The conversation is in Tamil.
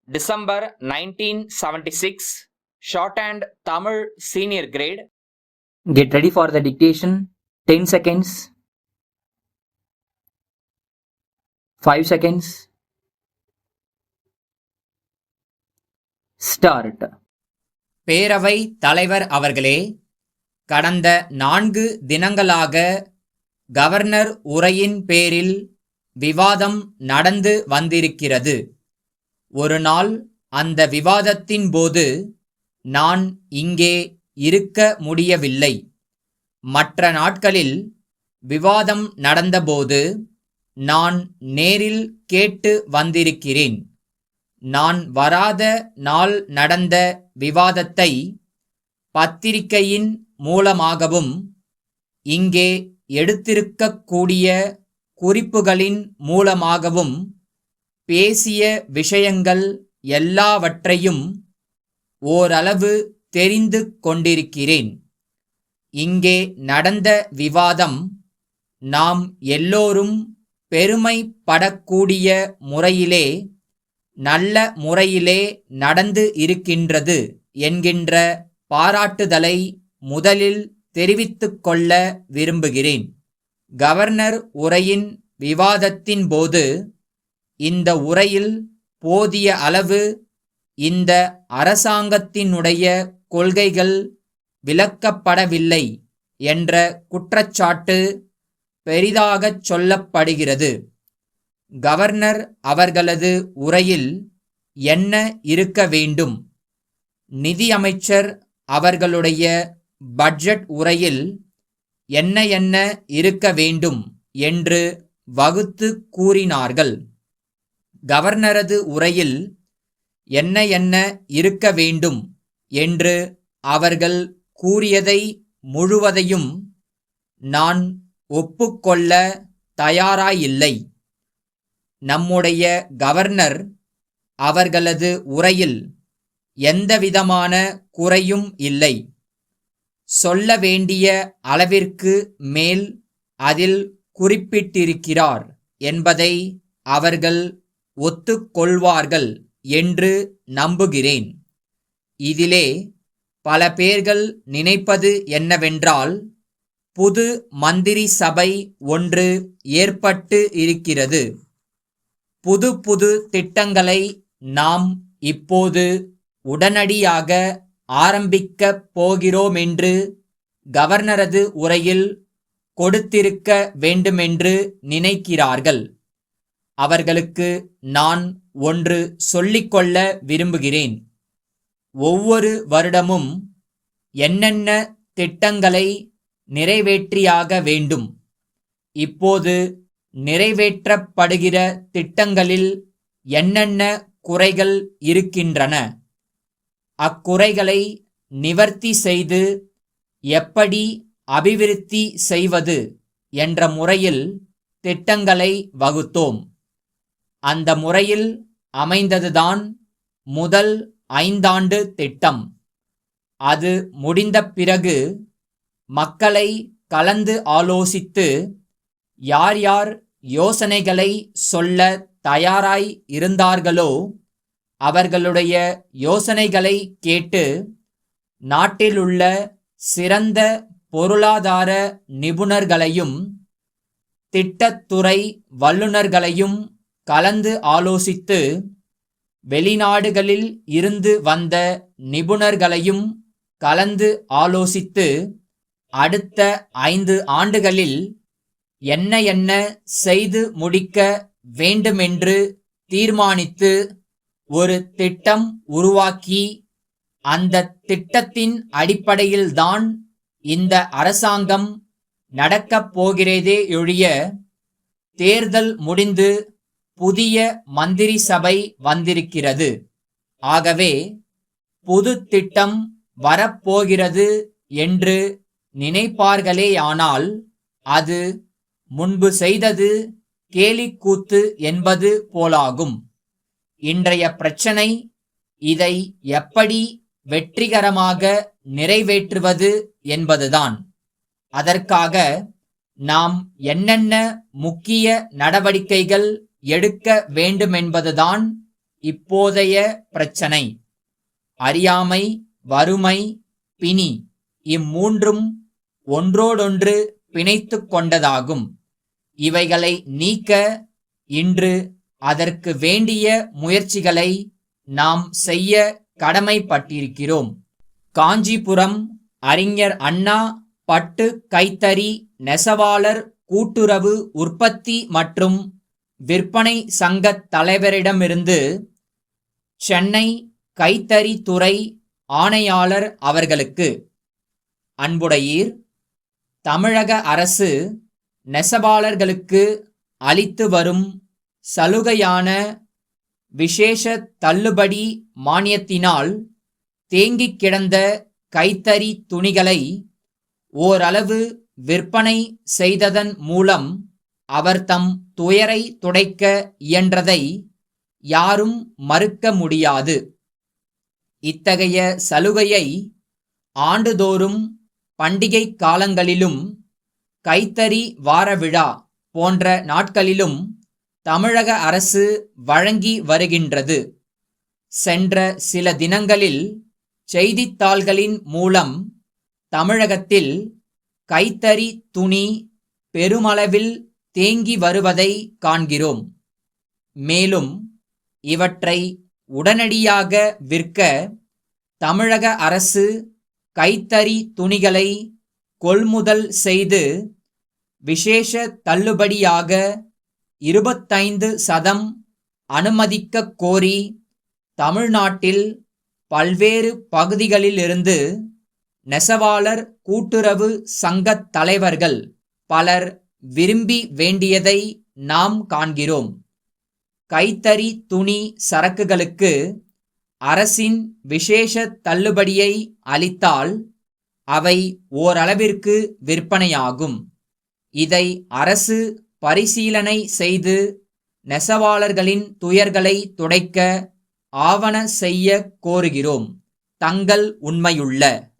December 1976, Shorthand Tamil Senior Grade. Get ready for the dictation. 10 seconds. 5 seconds. Start. பேரவை தலைவர் அவர்களே, கடந்த 4 தினங்களாக கவர்னர் உரையின் பேரில் விவாதம் நடந்து வந்திருக்கிறது. ஒரு நாள் அந்த விவாதத்தின் போது நான் இங்கே இருக்க முடியவில்லை. மற்ற நாட்களில் விவாதம் நடந்தபோது நான் நேரில் கேட்டு வந்திருக்கிறேன். நான் வராத நாள் நடந்த விவாதத்தை பத்திரிகையின் மூலமாகவும் இங்கே எடுத்திருக்கக்கூடிய குறிப்புகளின் மூலமாகவும் பேசிய விஷயங்கள் எல்லாவற்றையும் ஓரளவு தெரிந்து கொண்டிருக்கிறேன். இங்கே நடந்த விவாதம் நாம் எல்லோரும் பெருமைப்படக்கூடிய முறையிலே, நல்ல முறையிலே நடந்து இருக்கின்றது என்கின்ற பாராட்டுதலை முதலில் தெரிவித்துக் கொள்ள விரும்புகிறேன். கவர்னர் உரையின் விவாதத்தின் போது இந்த உரையில் போதிய அளவு இந்த அரசாங்கத்தினுடைய கொள்கைகள் விளக்கப்படவில்லை என்ற குற்றச்சாட்டு பெரிதாகச் சொல்லப்படுகிறது. கவர்னர் அவர்களது உரையில் என்ன இருக்க வேண்டும், நிதியமைச்சர் அவர்களுடைய பட்ஜெட் உரையில் என்ன இருக்க வேண்டும் என்று வகுத்து கூறினார்கள். கவர்னரது உரையில் என்ன இருக்க வேண்டும் என்று அவர்கள் கூறியதை முழுவதையும் நான் ஒப்புக்கொள்ள தயாராயில்லை. நம்முடைய கவர்னர் அவர்களது உரையில் எந்தவிதமான குறையும் இல்லை. சொல்ல வேண்டிய அளவிற்கு மேல் அதில் குறிப்பிட்டிருக்கிறார் என்பதை அவர்கள் ஒத்துக்கொள்வார்கள் என்று நம்புகிறேன். இதிலே பல பேர்கள் நினைப்பது என்னவென்றால், புது மந்திரி சபை ஒன்று ஏற்பட்டு இருக்கிறது. புது திட்டங்களை நாம் இப்போது உடனடியாக ஆரம்பிக்கப் போகிறோமென்று கவர்னரது உரையில் கொடுத்திருக்க வேண்டுமென்று நினைக்கிறார்கள். அவர்களுக்கு நான் ஒன்று சொல்லிக்கொள்ள விரும்புகிறேன். ஒவ்வொரு வருடமும் என்னென்ன திட்டங்களை நிறைவேற்றியாக வேண்டும். இப்போது நிறைவேற்றப்படுகிற திட்டங்களில் என்னென்ன குறைகள் இருக்கின்றன, அக்குறைகளை நிவர்த்தி செய்து எப்படி அபிவிருத்தி செய்வது என்ற முறையில் திட்டங்களை வகுத்தோம். அந்த முறையில் அமைந்ததுதான் முதல் 5 ஆண்டு திட்டம். அது முடிந்த பிறகு மக்களை கலந்து ஆலோசித்து யார் யார் யோசனைகளை சொல்ல தயாராய் இருந்தார்களோ அவர்களுடைய யோசனைகளை கேட்டு நாட்டிலுள்ள சிறந்த பொருளாதார நிபுணர்களையும் திட்டத்துறை வல்லுநர்களையும் கலந்து ஆலோசித்து வெளிநாடுகளில் இருந்து வந்த நிபுணர்களையும் கலந்து ஆலோசித்து அடுத்த 5 ஆண்டுகளில் என்ன செய்து முடிக்க வேண்டுமென்று தீர்மானித்து ஒரு திட்டம் உருவாக்கி, அந்த திட்டத்தின் அடிப்படையில்தான் இந்த அரசாங்கம் நடக்கப் போகிறதே ஒழிய தேர்தல் முடிந்து புதிய மந்திரி சபை வந்திருக்கிறது. ஆகவே புது திட்டம் வரப்போகிறது என்று நினைப்பார்களேயானால் அது முன்பு செய்தது கேலிக்கூத்து என்பது போலாகும். இன்றைய பிரச்சனை இதை எப்படி வெற்றிகரமாக நிறைவேற்றுவது என்பதுதான். அதற்காக நாம் என்னென்ன முக்கிய நடவடிக்கைகள் எடுக்க வேண்டுமென்பதுதான் இப்போதைய பிரச்சனை. அறியாமை, வறுமை, பிணி இம்மூன்றும் ஒன்றோடொன்று பிணைத்துக் கொண்டதாகும். இவைகளை நீக்க இன்று அதற்கு வேண்டிய முயற்சிகளை நாம் செய்ய கடமைப்பட்டிருக்கிறோம். காஞ்சிபுரம் அறிஞர் அண்ணா பட்டு கைத்தறி நெசவாளர் கூட்டுறவு உற்பத்தி மற்றும் விற்பனை சங்கத் தலைவரிடமிருந்து சென்னை கைத்தறி துறை ஆணையாளர் அவர்களுக்கு. அன்புடையீர், தமிழக அரசு நெசவாளர்களுக்கு அளித்து வரும் சலுகையான விசேஷ தள்ளுபடி மானியத்தினால் தேங்கிக் கிடந்த கைத்தறி துணிகளை ஓரளவு விற்பனை செய்ததன் மூலம் அவர் தம் துயரை துடைக்க இயன்றதை யாரும் மறுக்க முடியாது. இத்தகைய சலுகையை ஆண்டுதோறும் பண்டிகை காலங்களிலும் கைத்தறி வார விழா போன்ற நாட்களிலும் தமிழக அரசு வழங்கி வருகின்றது. சென்ற சில தினங்களில் செய்தித்தாள்களின் மூலம் தமிழகத்தில் கைத்தறி துணி பெருமளவில் தேங்கி வருவதை காண்கிறோம். மேலும் இவற்றை உடனடியாக விற்க தமிழக அரசு கைத்தறி துணிகளை கொள்முதல் செய்து விசேஷ தள்ளுபடியாக 25% அனுமதிக்கக் கோரி தமிழ்நாட்டில் பல்வேறு பகுதிகளிலிருந்து நெசவாளர் கூட்டுறவு சங்கத் தலைவர்கள் பலர் விரும்பி வேண்டியதை நாம் காண்கிறோம். கைத்தறி துணி சரக்குகளுக்கு அரசின் விசேஷ தள்ளுபடியை அளித்தால் அவை ஓரளவிற்கு விற்பனையாகும். இதை அரசு பரிசீலனை செய்து நெசவாளர்களின் துயர்களை துடைக்க ஆவன செய்ய கோருகிறோம். தங்கள் உண்மையுள்ள